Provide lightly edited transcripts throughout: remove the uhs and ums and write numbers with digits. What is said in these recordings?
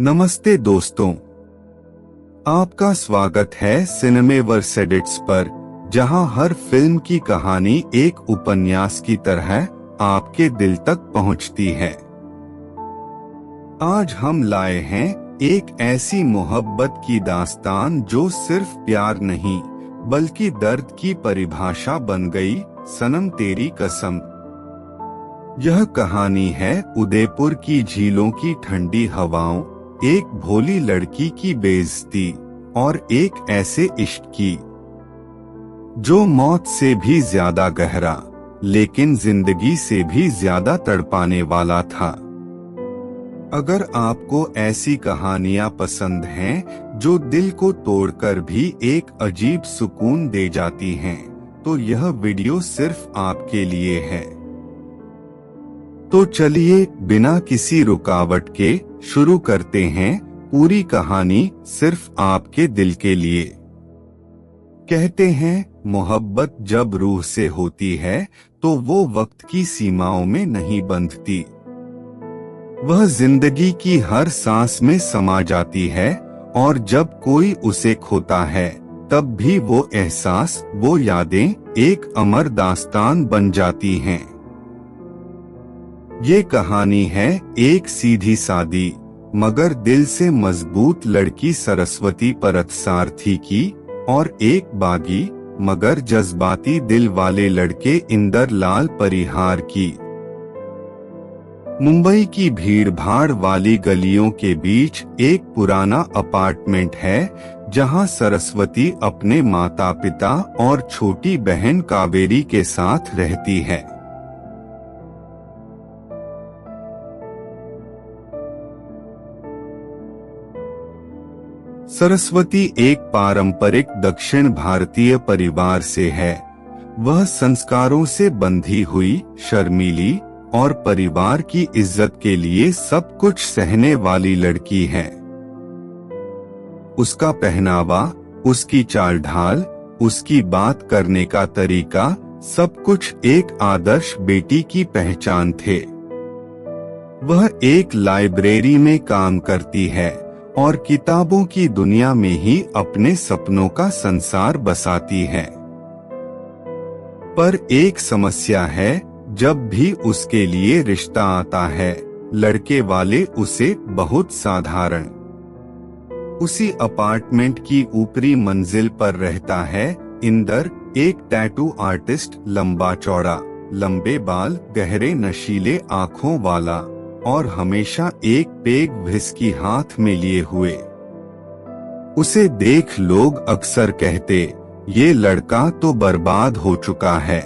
नमस्ते दोस्तों, आपका स्वागत है सिनेमेवर्स एडिट्स पर, जहां हर फिल्म की कहानी एक उपन्यास की तरह आपके दिल तक पहुंचती है। आज हम लाए हैं एक ऐसी मोहब्बत की दास्तान जो सिर्फ प्यार नहीं बल्कि दर्द की परिभाषा बन गई, सनम तेरी कसम। यह कहानी है उदयपुर की झीलों की ठंडी हवाओं, एक भोली लड़की की बेइज्जती और एक ऐसे इश्क की जो मौत से भी ज्यादा गहरा लेकिन जिंदगी से भी ज्यादा तड़पाने वाला था। अगर आपको ऐसी कहानियां पसंद हैं जो दिल को तोड़कर भी एक अजीब सुकून दे जाती हैं, तो यह वीडियो सिर्फ आपके लिए है। तो चलिए बिना किसी रुकावट के शुरू करते हैं पूरी कहानी सिर्फ आपके दिल के लिए। कहते हैं मोहब्बत जब रूह से होती है तो वो वक्त की सीमाओं में नहीं बंधती, वह जिंदगी की हर सांस में समा जाती है और जब कोई उसे खोता है तब भी वो एहसास, वो यादें एक अमर दास्तान बन जाती हैं। ये कहानी है एक सीधी सादी मगर दिल से मजबूत लड़की सरस्वती परतसारथी की और एक बागी मगर जज्बाती दिल वाले लड़के इंदर लाल परिहार की। मुंबई की भीड़-भाड़ वाली गलियों के बीच एक पुराना अपार्टमेंट है जहां सरस्वती अपने माता-पिता और छोटी बहन कावेरी के साथ रहती है। सरस्वती एक पारंपरिक दक्षिण भारतीय परिवार से है। वह संस्कारों से बंधी हुई, शर्मीली और परिवार की इज्जत के लिए सब कुछ सहने वाली लड़की है। उसका पहनावा, उसकी चाल ढाल, उसकी बात करने का तरीका, सब कुछ एक आदर्श बेटी की पहचान थे। वह एक लाइब्रेरी में काम करती है और किताबों की दुनिया में ही अपने सपनों का संसार बसाती है। पर एक समस्या है, जब भी उसके लिए रिश्ता आता है, लड़के वाले उसे बहुत साधारण। उसी अपार्टमेंट की ऊपरी मंजिल पर रहता है इंदर, एक टैटू आर्टिस्ट, लंबा चौड़ा, लंबे बाल, गहरे नशीले आँखों वाला और हमेशा एक पेग व्हिस्की हाथ में लिए हुए। उसे देख लोग अक्सर कहते, ये लड़का तो बर्बाद हो चुका है।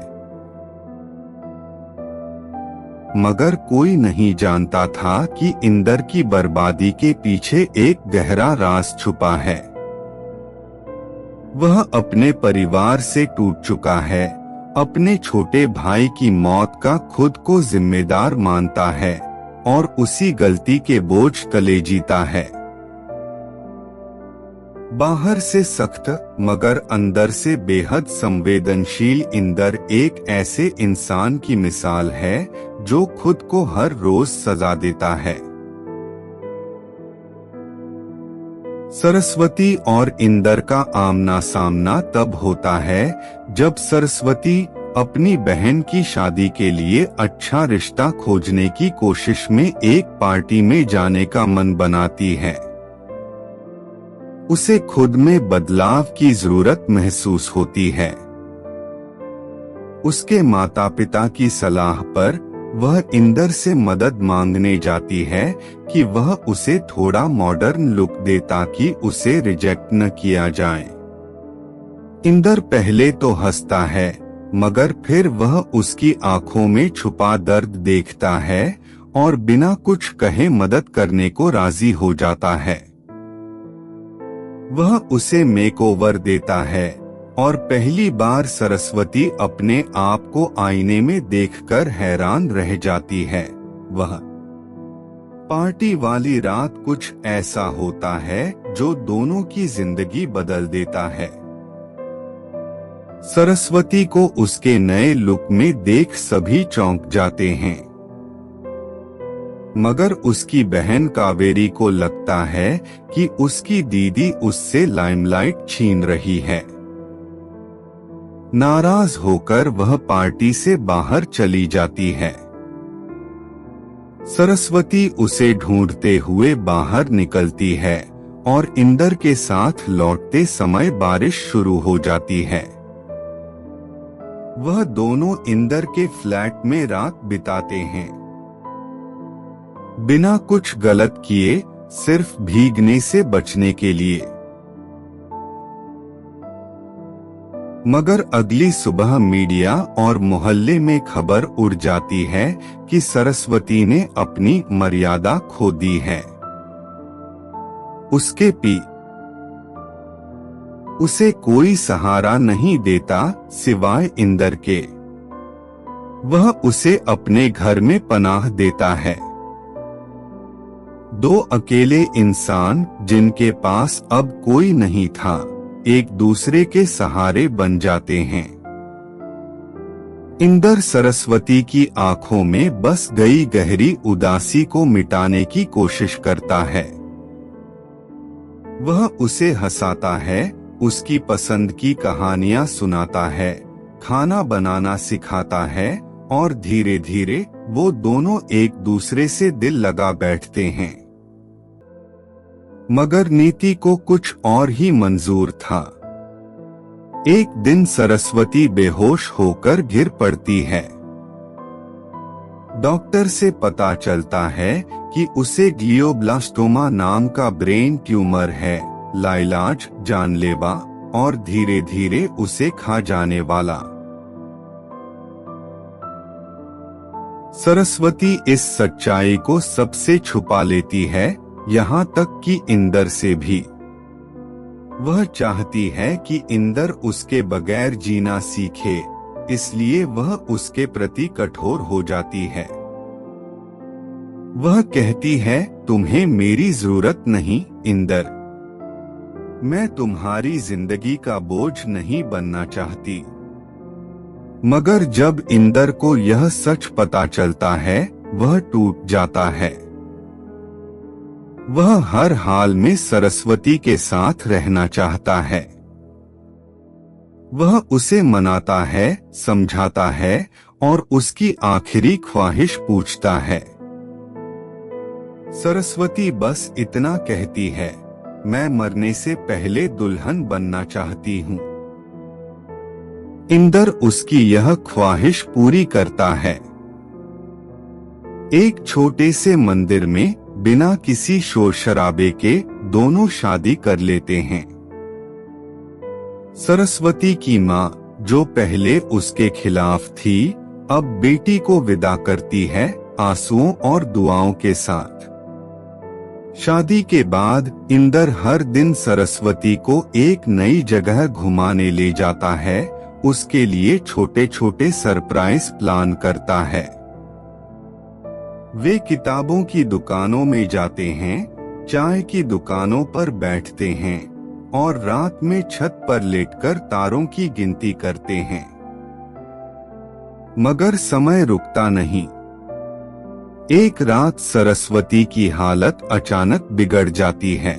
मगर कोई नहीं जानता था कि इंदर की बर्बादी के पीछे एक गहरा राज छुपा है। वह अपने परिवार से टूट चुका है, अपने छोटे भाई की मौत का खुद को जिम्मेदार मानता है और उसी गलती के बोझ तले जीता है। बाहर से सख्त मगर अंदर से बेहद संवेदनशील इंदर एक ऐसे इंसान की मिसाल है जो खुद को हर रोज सजा देता है। सरस्वती और इंदर का आमना सामना तब होता है जब सरस्वती अपनी बहन की शादी के लिए अच्छा रिश्ता खोजने की कोशिश में एक पार्टी में जाने का मन बनाती है। उसे खुद में बदलाव की जरूरत महसूस होती है। उसके माता-पिता की सलाह पर वह इंदर से मदद मांगने जाती है कि वह उसे थोड़ा मॉडर्न लुक दे ताकि उसे रिजेक्ट न किया जाए। इंदर पहले तो हंसता है मगर फिर वह उसकी आंखों में छुपा दर्द देखता है और बिना कुछ कहे मदद करने को राजी हो जाता है। वह उसे मेकओवर देता है और पहली बार सरस्वती अपने आप को आईने में देखकर हैरान रह जाती है। वह पार्टी वाली रात कुछ ऐसा होता है जो दोनों की जिंदगी बदल देता है। सरस्वती को उसके नए लुक में देख सभी चौंक जाते हैं। मगर उसकी बहन कावेरी को लगता है कि उसकी दीदी उससे लाइमलाइट छीन रही है। नाराज होकर वह पार्टी से बाहर चली जाती है। सरस्वती उसे ढूंढते हुए बाहर निकलती है और इंदर के साथ लौटते समय बारिश शुरू हो जाती है। वह दोनों इंदर के फ्लैट में रात बिताते हैं, बिना कुछ गलत किए, सिर्फ भीगने से बचने के लिए। मगर अगली सुबह मीडिया और मोहल्ले में खबर उड़ जाती है कि सरस्वती ने अपनी मर्यादा खो दी है। उसके उसे कोई सहारा नहीं देता सिवाय इंदर के। वह उसे अपने घर में पनाह देता है। दो अकेले इंसान जिनके पास अब कोई नहीं था, एक दूसरे के सहारे बन जाते हैं। इंदर सरस्वती की आंखों में बस गई गहरी उदासी को मिटाने की कोशिश करता है। वह उसे हंसाता है, उसकी पसंद की कहानियां सुनाता है, खाना बनाना सिखाता है और धीरे धीरे वो दोनों एक दूसरे से दिल लगा बैठते हैं। मगर नीति को कुछ और ही मंजूर था। एक दिन सरस्वती बेहोश होकर गिर पड़ती है। डॉक्टर से पता चलता है कि उसे ग्लियोब्लास्टोमा नाम का ब्रेन ट्यूमर है, लाइलाज, जानलेवा और धीरे धीरे उसे खा जाने वाला। सरस्वती इस सच्चाई को सबसे छुपा लेती है, यहाँ तक कि इंदर से भी। वह चाहती है कि इंदर उसके बगैर जीना सीखे, इसलिए वह उसके प्रति कठोर हो जाती है। वह कहती है, तुम्हें मेरी जरूरत नहीं इंदर, मैं तुम्हारी जिंदगी का बोझ नहीं बनना चाहती। मगर जब इंदर को यह सच पता चलता है, वह टूट जाता है। वह हर हाल में सरस्वती के साथ रहना चाहता है। वह उसे मनाता है, समझाता है और उसकी आखिरी ख्वाहिश पूछता है। सरस्वती बस इतना कहती है, मैं मरने से पहले दुल्हन बनना चाहती हूँ। इंदर उसकी यह ख्वाहिश पूरी करता है। एक छोटे से मंदिर में बिना किसी शोर शराबे के दोनों शादी कर लेते हैं। सरस्वती की माँ, जो पहले उसके खिलाफ थी, अब बेटी को विदा करती है, आंसुओं और दुआओं के साथ। शादी के बाद इंदर हर दिन सरस्वती को एक नई जगह घुमाने ले जाता है, उसके लिए छोटे छोटे सरप्राइज प्लान करता है। वे किताबों की दुकानों में जाते हैं, चाय की दुकानों पर बैठते हैं और रात में छत पर लेटकर तारों की गिनती करते हैं। मगर समय रुकता नहीं। एक रात सरस्वती की हालत अचानक बिगड़ जाती है।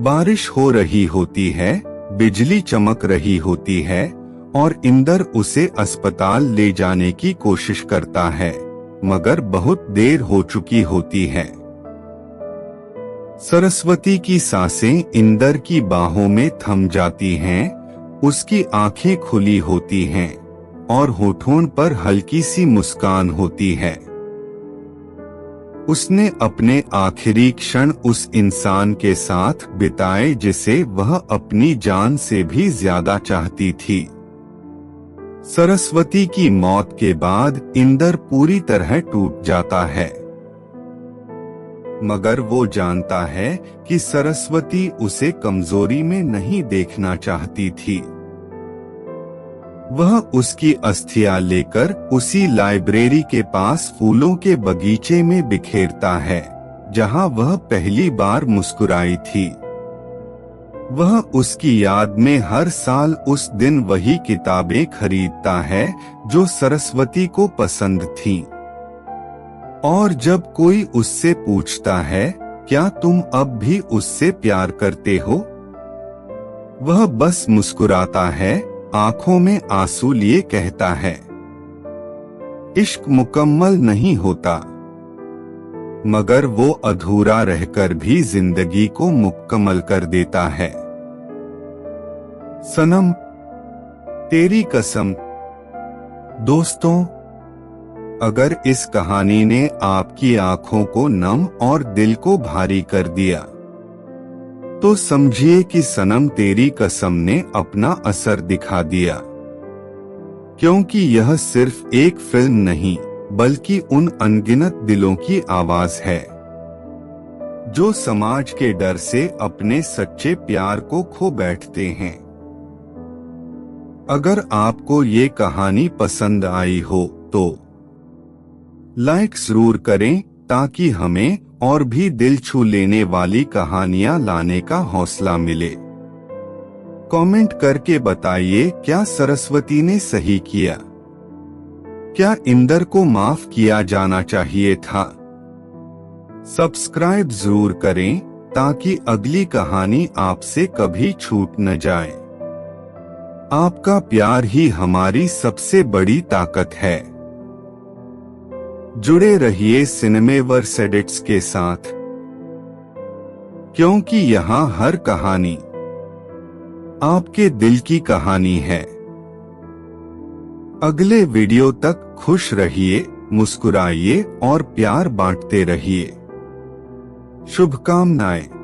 बारिश हो रही होती है, बिजली चमक रही होती है और इंदर उसे अस्पताल ले जाने की कोशिश करता है, मगर बहुत देर हो चुकी होती है। सरस्वती की सांसें इंदर की बाहों में थम जाती हैं, उसकी आंखें खुली होती हैं और होठों पर हल्की सी मुस्कान होती है। उसने अपने आखिरी क्षण उस इंसान के साथ बिताए जिसे वह अपनी जान से भी ज्यादा चाहती थी। सरस्वती की मौत के बाद इंदर पूरी तरह टूट जाता है, मगर वो जानता है कि सरस्वती उसे कमजोरी में नहीं देखना चाहती थी। वह उसकी अस्थियां लेकर उसी लाइब्रेरी के पास फूलों के बगीचे में बिखेरता है, जहां वह पहली बार मुस्कुराई थी। वह उसकी याद में हर साल उस दिन वही किताबें खरीदता है जो सरस्वती को पसंद थीं। और जब कोई उससे पूछता है, क्या तुम अब भी उससे प्यार करते हो, वह बस मुस्कुराता है, आंखों में आंसू लिए कहता है, इश्क मुकम्मल नहीं होता, मगर वो अधूरा रहकर भी जिंदगी को मुकम्मल कर देता है। सनम तेरी कसम। दोस्तों, अगर इस कहानी ने आपकी आंखों को नम और दिल को भारी कर दिया, तो समझिए कि सनम तेरी कसम ने अपना असर दिखा दिया। क्योंकि यह सिर्फ एक फिल्म नहीं, बल्कि उन अनगिनत दिलों की आवाज है, जो समाज के डर से अपने सच्चे प्यार को खो बैठते हैं। अगर आपको ये कहानी पसंद आई हो, तो लाइक जरूर करें, ताकि हमें और भी दिल छू लेने वाली कहानियां लाने का हौसला मिले। कमेंट करके बताइए, क्या सरस्वती ने सही किया? क्या इंदर को माफ किया जाना चाहिए था? सब्सक्राइब जरूर करें, ताकि अगली कहानी आपसे कभी छूट न जाए। आपका प्यार ही हमारी सबसे बड़ी ताकत है। जुड़े रहिए सिनेमेवर्स एडिट्स के साथ, क्योंकि यहाँ हर कहानी आपके दिल की कहानी है। अगले वीडियो तक खुश रहिए, मुस्कुराइए और प्यार बांटते रहिए। शुभकामनाएं।